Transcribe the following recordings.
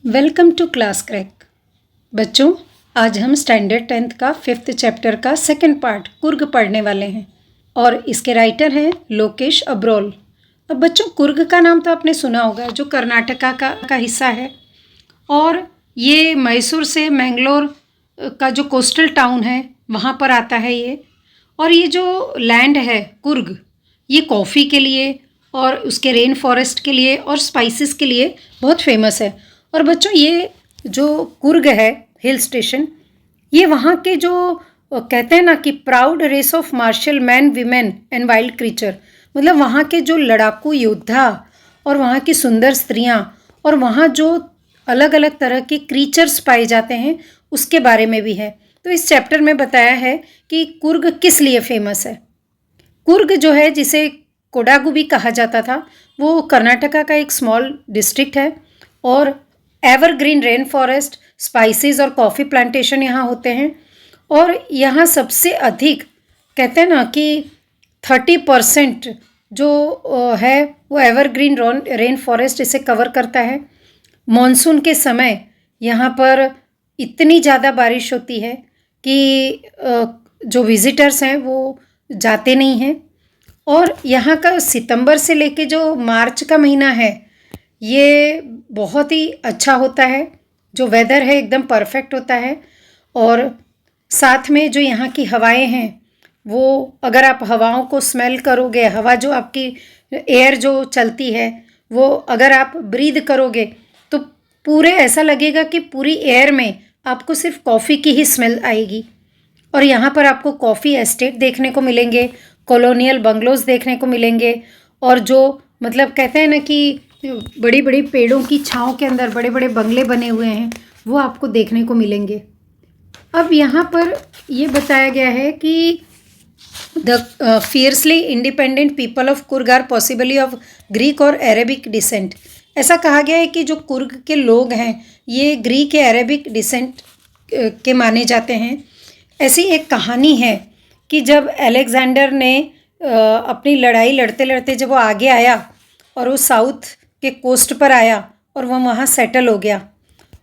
Welcome to class crack. बच्चों, आज हम स्टैंडर्ड 10th का 5th चैप्टर का सेकंड पार्ट कुर्ग पढ़ने वाले हैं और इसके राइटर हैं लोकेश अब्रोल। अब बच्चों, कुर्ग का नाम तो आपने सुना होगा, जो कर्नाटका का हिस्सा है और ये मैसूर से मैंगलोर का जो कोस्टल टाउन है वहाँ पर आता है ये। और ये जो लैंड है कुर्ग, ये कॉफ़ी के लिए और उसके रेन फॉरेस्ट के लिए और स्पाइसेस के लिए बहुत फेमस है। और बच्चों, ये जो कुर्ग है हिल स्टेशन, ये वहाँ के जो कहते हैं ना कि proud race of martial man women and wild creature, मतलब वहाँ के जो लड़ाकू योद्धा और वहाँ की सुंदर स्त्रियाँ और वहाँ जो अलग अलग तरह के क्रीचर्स पाए जाते हैं उसके बारे में भी है। तो इस चैप्टर में बताया है कि कुर्ग किस लिए फेमस है। कुर्ग जो है, जिसे कोडागु भी कहा जाता था, वो कर्नाटका का एक स्मॉल डिस्ट्रिक्ट है और एवरग्रीन रेन फॉरेस्ट, स्पाइसेस और कॉफ़ी प्लांटेशन यहाँ होते हैं। और यहाँ सबसे अधिक कहते हैं ना कि 30% जो है वो एवरग्रीन रेन फॉरेस्ट इसे कवर करता है। मॉनसून के समय यहाँ पर इतनी ज़्यादा बारिश होती है कि जो विज़िटर्स हैं वो जाते नहीं हैं। और यहाँ का सितंबर से लेके जो मार्च का महीना है, ये बहुत ही अच्छा होता है। जो वेदर है एकदम परफेक्ट होता है। और साथ में जो यहाँ की हवाएं हैं, वो अगर आप हवाओं को स्मेल करोगे, हवा जो आपकी एयर जो चलती है वो अगर आप ब्रीद करोगे तो पूरे ऐसा लगेगा कि पूरी एयर में आपको सिर्फ कॉफ़ी की ही स्मेल आएगी। और यहाँ पर आपको कॉफ़ी एस्टेट देखने को मिलेंगे, कॉलोनियल बंगलोज देखने को मिलेंगे और जो मतलब कहते हैं ना कि बड़ी बड़ी पेड़ों की छाँव के अंदर बड़े बड़े बंगले बने हुए हैं, वो आपको देखने को मिलेंगे। अब यहाँ पर ये बताया गया है कि the fiercely independent people of Coorg are possibly of Greek और अरेबिक डिसेंट। ऐसा कहा गया है कि जो कुर्ग के लोग हैं ये ग्रीक या अरेबिक डिसेंट के माने जाते हैं। ऐसी एक कहानी है कि जब अलेक्जेंडर ने अपनी लड़ाई लड़ते लड़ते जब वो आगे आया और वो साउथ के कोस्ट पर आया और वो वहाँ सेटल हो गया।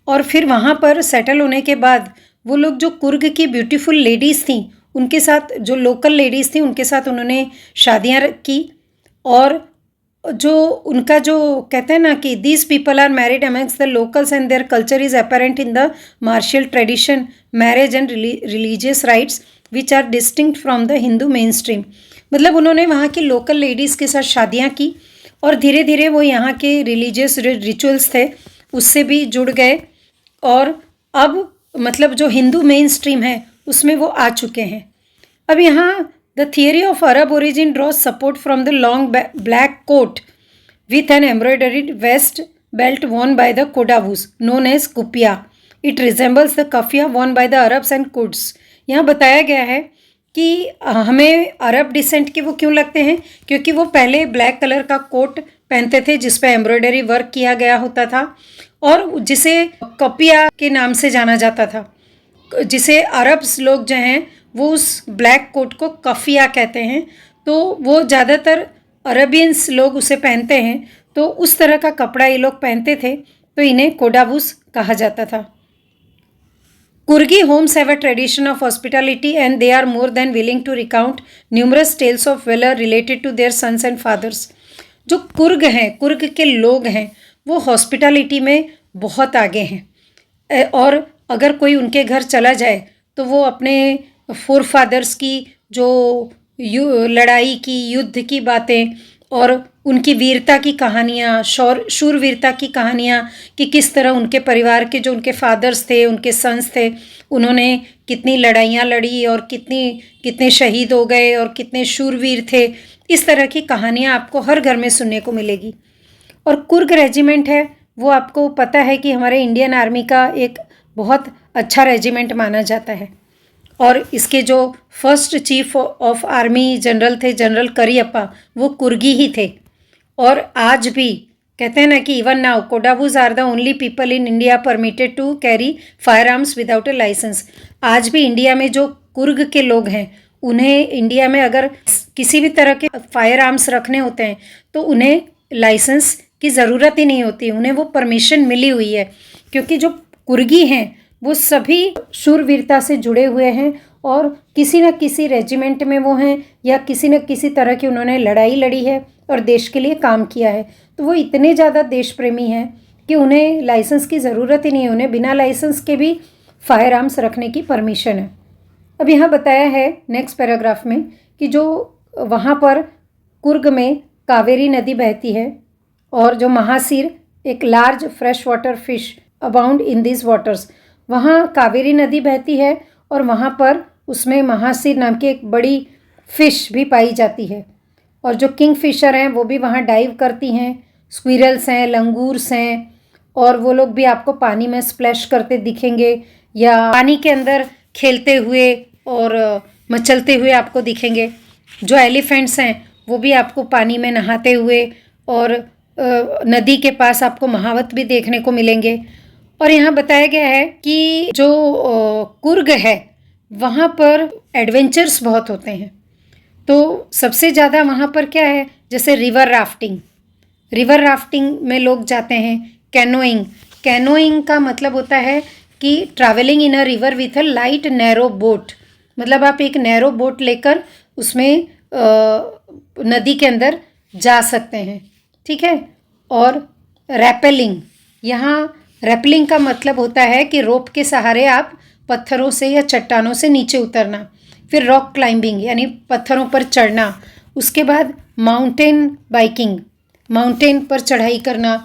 और फिर वहाँ पर सेटल होने के बाद वो लोग जो कुर्ग की ब्यूटीफुल लेडीज़ थीं, उनके साथ जो लोकल लेडीज़ थीं उनके साथ उन्होंने शादियाँ की। और जो उनका जो कहते हैं ना कि these people are married amongst the locals and their culture is apparent in the martial tradition, marriage and religious rites which are distinct from the Hindu mainstream. मतलब उन्होंने वहाँ की लोकल लेडीज़ के साथ शादियाँ की और धीरे धीरे वो यहाँ के रिलीजियस रिचुअल्स थे उससे भी जुड़ गए और अब मतलब जो हिंदू मेन स्ट्रीम है उसमें वो आ चुके हैं। अब यहाँ the theory of Arab origin draws support from the long black coat with an embroidered waist belt worn by the Kodavas known as kupya. It resembles the kaffiyeh worn by the Arabs and Kurds. यहाँ बताया गया है कि हमें अरब decent के वो क्यों लगते हैं, क्योंकि वो पहले ब्लैक कलर का कोट पहनते थे जिस पे एम्ब्रॉयडरी वर्क किया गया होता था और जिसे कपिया के नाम से जाना जाता था, जिसे अरब्स लोग जो हैं वो उस ब्लैक कोट को कफिया कहते हैं। तो वो ज़्यादातर अरबियंस लोग उसे पहनते हैं, तो उस तरह का कपड़ा ये लोग पहनते थे, तो इन्हें कोडावूस कहा जाता था। Kurgi homes have a tradition of hospitality and they are more than willing to recount numerous tales of valor related to their sons and fathers. जो कुर्ग हैं, कुर्ग के लोग हैं, वो हॉस्पिटलिटी में बहुत आगे हैं और अगर कोई उनके घर चला जाए तो वो अपने फोर फादर्स की जो लड़ाई की, युद्ध की बातें और उनकी वीरता की कहानियाँ, शूरवीरता की कहानियाँ कि किस तरह उनके परिवार के जो उनके फादर्स थे, उनके सन्स थे, उन्होंने कितनी लड़ाइयाँ लड़ी और कितने शहीद हो गए और कितने शूरवीर थे। इस तरह की कहानियाँ आपको हर घर में सुनने को मिलेगी। और कुर्ग रेजिमेंट है, वो आपको पता है कि हमारे इंडियन आर्मी का एक बहुत अच्छा रेजिमेंट माना जाता है और इसके जो first chief of army general थे, जनरल करियप्पा, वो कुर्गी ही थे। और आज भी कहते हैं ना कि even now Kodavas are the only people in India permitted to carry fire arms without a licence. आज भी इंडिया में जो कुर्ग के लोग हैं उन्हें इंडिया में अगर किसी भी तरह के फायर आर्म्स रखने होते हैं तो उन्हें लाइसेंस की ज़रूरत ही नहीं होती, उन्हें वो परमिशन मिली हुई है क्योंकि जो कुर्गी हैं वो सभी शूरवीरता से जुड़े हुए हैं और किसी न किसी रेजिमेंट में वो हैं या किसी न किसी तरह की उन्होंने लड़ाई लड़ी है और देश के लिए काम किया है। तो वो इतने ज़्यादा देश प्रेमी हैं कि उन्हें लाइसेंस की ज़रूरत ही नहीं है, उन्हें बिना लाइसेंस के भी फायर आर्म्स रखने की परमिशन है। अब यहाँ बताया है नेक्स्ट पैराग्राफ में कि जो वहाँ पर कुर्ग में कावेरी नदी बहती है और जो महासीर एक large fresh water fish abound in this waters, वहाँ कावेरी नदी बहती है और वहाँ पर उसमें महासीर नाम की एक बड़ी फ़िश भी पाई जाती है। और जो किंग फिशर हैं वो भी वहाँ डाइव करती हैं, स्क्विरल्स हैं, लंगूर्स हैं, और वो लोग भी आपको पानी में स्प्लैश करते दिखेंगे या पानी के अंदर खेलते हुए और मचलते हुए आपको दिखेंगे। जो एलिफेंट्स हैं वो भी आपको पानी में नहाते हुए और नदी के पास आपको महावत भी देखने को मिलेंगे। और यहाँ बताया गया है कि जो कुर्ग है वहाँ पर एडवेंचर्स बहुत होते हैं। तो सबसे ज़्यादा वहाँ पर क्या है, जैसे रिवर राफ्टिंग में लोग जाते हैं। कैनोइंग का मतलब होता है कि travelling in a river with a light narrow boat, मतलब आप एक नैरो बोट लेकर उसमें नदी के अंदर जा सकते हैं, ठीक है। और रैपलिंग का मतलब होता है कि रोप के सहारे आप पत्थरों से या चट्टानों से नीचे उतरना। फिर रॉक क्लाइंबिंग यानी पत्थरों पर चढ़ना। उसके बाद माउंटेन बाइकिंग, माउंटेन पर चढ़ाई करना।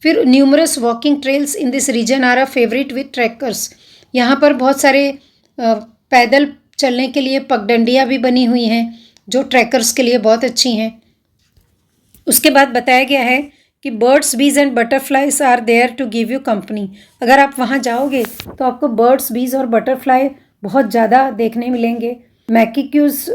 फिर numerous walking trails in this region are a favourite with trekkers, यहाँ पर बहुत सारे पैदल चलने के लिए पगडंडियाँ भी बनी हुई हैं जो ट्रैकर्स के लिए बहुत अच्छी हैं। उसके बाद बताया गया है कि birds bees and butterflies are there to give you company. अगर आप वहाँ जाओगे तो आपको बर्ड्स बीज और बटरफ्लाई बहुत ज़्यादा देखने मिलेंगे। Macaques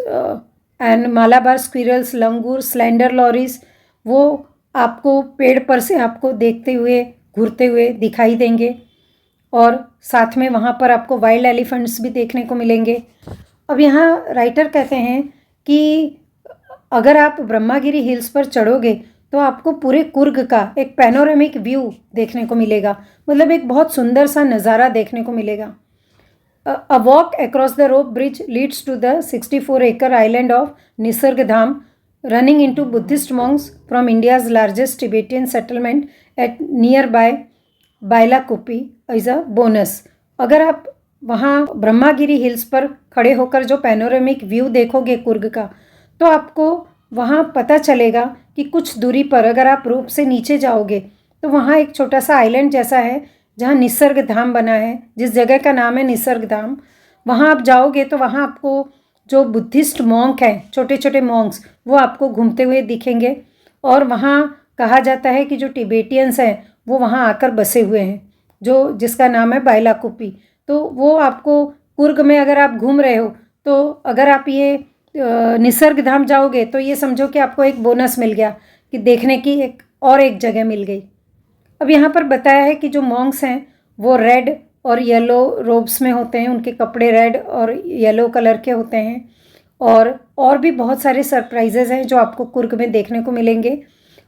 and Malabar squirrels, langur, slender lorises, वो आपको पेड़ पर से आपको देखते हुए घूरते हुए दिखाई देंगे। और साथ में वहाँ पर आपको वाइल्ड एलिफेंट्स भी देखने को मिलेंगे। अब यहाँ राइटर कहते हैं कि अगर आप ब्रह्मागिरी हिल्स पर चढ़ोगे तो आपको पूरे कुर्ग का एक पैनोरामिक व्यू देखने को मिलेगा, मतलब एक बहुत सुंदर सा नज़ारा देखने को मिलेगा। A walk across the rope bridge leads to the 64-acre island of Nisargdham, running into Buddhist monks from India's largest Tibetan settlement at nearby Bailakupi is a bonus. अगर आप वहाँ ब्रह्मागिरी हिल्स पर खड़े होकर जो पैनोरामिक व्यू देखोगे कुर्ग का, तो आपको वहाँ पता चलेगा कि कुछ दूरी पर अगर आप रोप से नीचे जाओगे तो वहाँ एक छोटा सा आइलैंड जैसा है जहाँ निसर्ग धाम बना है, जिस जगह का नाम है निसर्ग धाम। वहाँ आप जाओगे तो वहाँ आपको जो बुद्धिस्ट मॉन्क हैं, छोटे छोटे मॉन्क्स, वो आपको घूमते हुए दिखेंगे। और वहाँ कहा जाता है कि जो टिबेटियंस हैं वो वहाँ आकर बसे हुए हैं, जो जिसका नाम है बाइलाकुपी। तो वो आपको कुर्ग में अगर आप घूम रहे हो तो अगर आप ये निसर्ग धाम जाओगे तो ये समझो कि आपको एक बोनस मिल गया कि देखने की एक जगह मिल गई। अब यहाँ पर बताया है कि जो मॉन्क्स हैं वो रेड और येलो रोब्स में होते हैं, उनके कपड़े रेड और येलो कलर के होते हैं। और भी बहुत सारे सरप्राइजेज हैं जो आपको कुर्ग में देखने को मिलेंगे।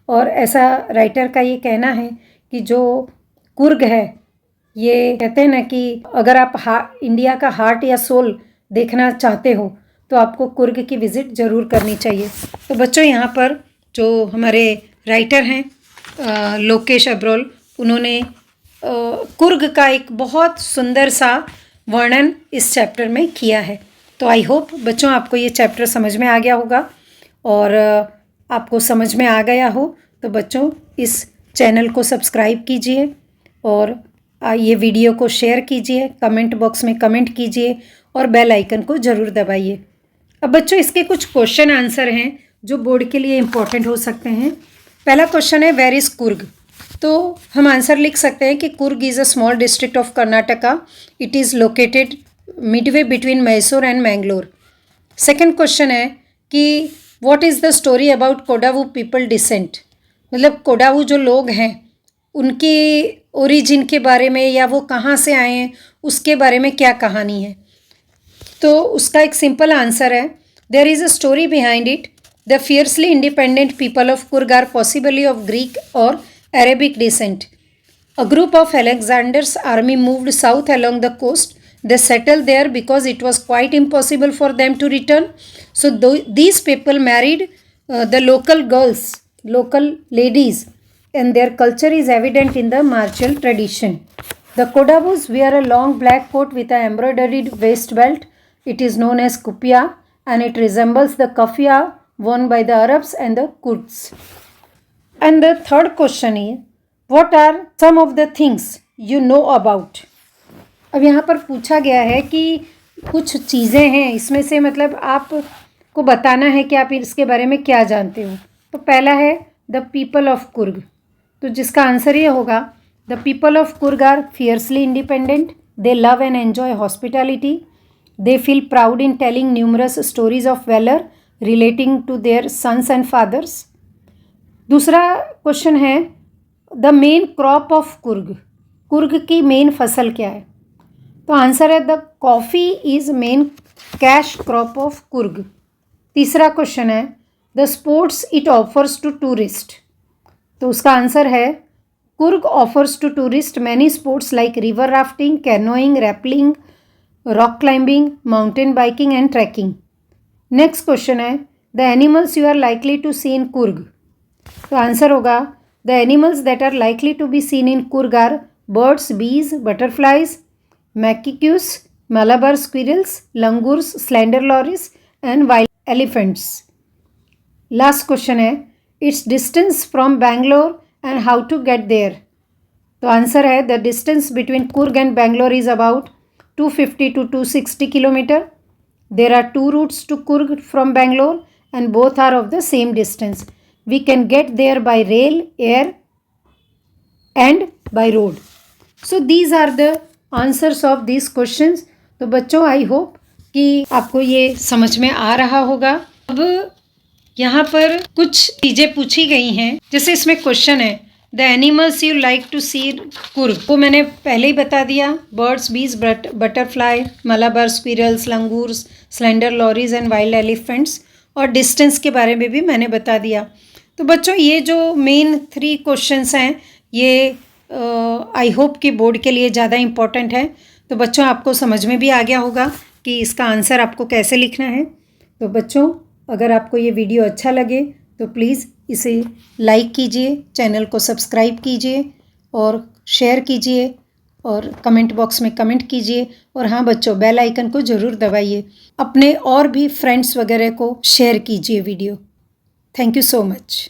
और ऐसा राइटर का ये कहना है कि जो कुर्ग है, ये कहते हैं ना कि अगर आप इंडिया का हार्ट या सोल देखना चाहते हो तो आपको कुर्ग की विज़िट ज़रूर करनी चाहिए। तो बच्चों, यहाँ पर जो हमारे राइटर हैं लोकेश अब्रोल, उन्होंने कुर्ग का एक बहुत सुंदर सा वर्णन इस चैप्टर में किया है। तो आई होप बच्चों आपको ये चैप्टर समझ में आ गया होगा। और आपको समझ में आ गया हो तो बच्चों इस चैनल को सब्सक्राइब कीजिए और ये वीडियो को शेयर कीजिए, कमेंट बॉक्स में कमेंट कीजिए और बेल आइकन को ज़रूर दबाइए। अब बच्चों इसके कुछ क्वेश्चन आंसर हैं जो बोर्ड के लिए इम्पोर्टेंट हो सकते हैं। पहला क्वेश्चन है वेयर इज़ कुर्ग। तो हम आंसर लिख सकते हैं कि Coorg is a small district of Karnataka. It is located midway between Mysore and Mangalore. Second question है कि what is the story about Kodava people descent, मतलब कोडावू जो लोग हैं उनकी ओरिजिन के बारे में या वो कहाँ से आए हैं उसके बारे में क्या कहानी है। तो उसका एक सिंपल आंसर है there is a story behind it. The fiercely independent people of Coorg are possibly of Greek और Arabic descent. A group of Alexander's army moved south along the coast. They settled there because it was quite impossible for them to return. So these people married the local girls, local ladies, and their culture is evident in the martial tradition. The Kodavus wear a long black coat with an embroidered waist belt. It is known as kupia and it resembles the kafia worn by the Arabs and the Kurds. And the third question is, what are some of the things you know about? अब यहाँ पर पूछा गया है कि कुछ चीज़ें हैं, इसमें से मतलब आपको बताना है कि आप इसके बारे में क्या जानते हो. तो पहला है द पीपल ऑफ कुर्ग. तो जिसका आंसर ये होगा, the people of Coorg are fiercely independent. They love and enjoy hospitality. They feel proud in telling numerous stories of valour relating to their sons and fathers. दूसरा क्वेश्चन है the main crop of Coorg. Coorg की main फसल क्या है? तो answer है the coffee is main cash crop of Coorg. तीसरा question है the sports it offers to tourist. तो उसका आंसर है Coorg offers to tourist many sports like river rafting, canoeing, rappelling, rock climbing, mountain biking and trekking. Next question है the animals you are likely to see in Coorg. तो answer होगा the animals that are likely to be seen in Coorg are birds, bees, butterflies, macaques, Malabar squirrels, langurs, slender loris and wild elephants. Last question है its distance from Bangalore and how to get there. तो answer है the distance between Coorg and Bangalore is about 250 to 260 kilometer. There are two routes to Kurg from Bangalore and both are of the same distance. We can get there by rail, air and by road. So these are the answers of these questions. तो बच्चों I hope कि आपको ये समझ में आ रहा होगा. अब यहाँ पर कुछ चीज़ें पूछी गई हैं. जैसे इसमें क्वेश्चन है the animals you like to see Coorg. वो मैंने पहले ही बता दिया. Birds, bees, butterfly, Malabar squirrels, langurs, slender lorises and wild elephants. और डिस्टेंस के बारे में भी मैंने बता दिया. तो बच्चों ये जो मेन 3 क्वेश्चंस हैं ये आई होप कि बोर्ड के लिए ज़्यादा इम्पॉर्टेंट है. तो बच्चों आपको समझ में भी आ गया होगा कि इसका आंसर आपको कैसे लिखना है. तो बच्चों अगर आपको ये वीडियो अच्छा लगे तो प्लीज़ इसे लाइक कीजिए, चैनल को सब्सक्राइब कीजिए और शेयर कीजिए और कमेंट बॉक्स में कमेंट कीजिए. और हाँ बच्चों बेल आइकन को ज़रूर दबाइए. अपने और भी फ्रेंड्स वगैरह को शेयर कीजिए video. Thank you so much.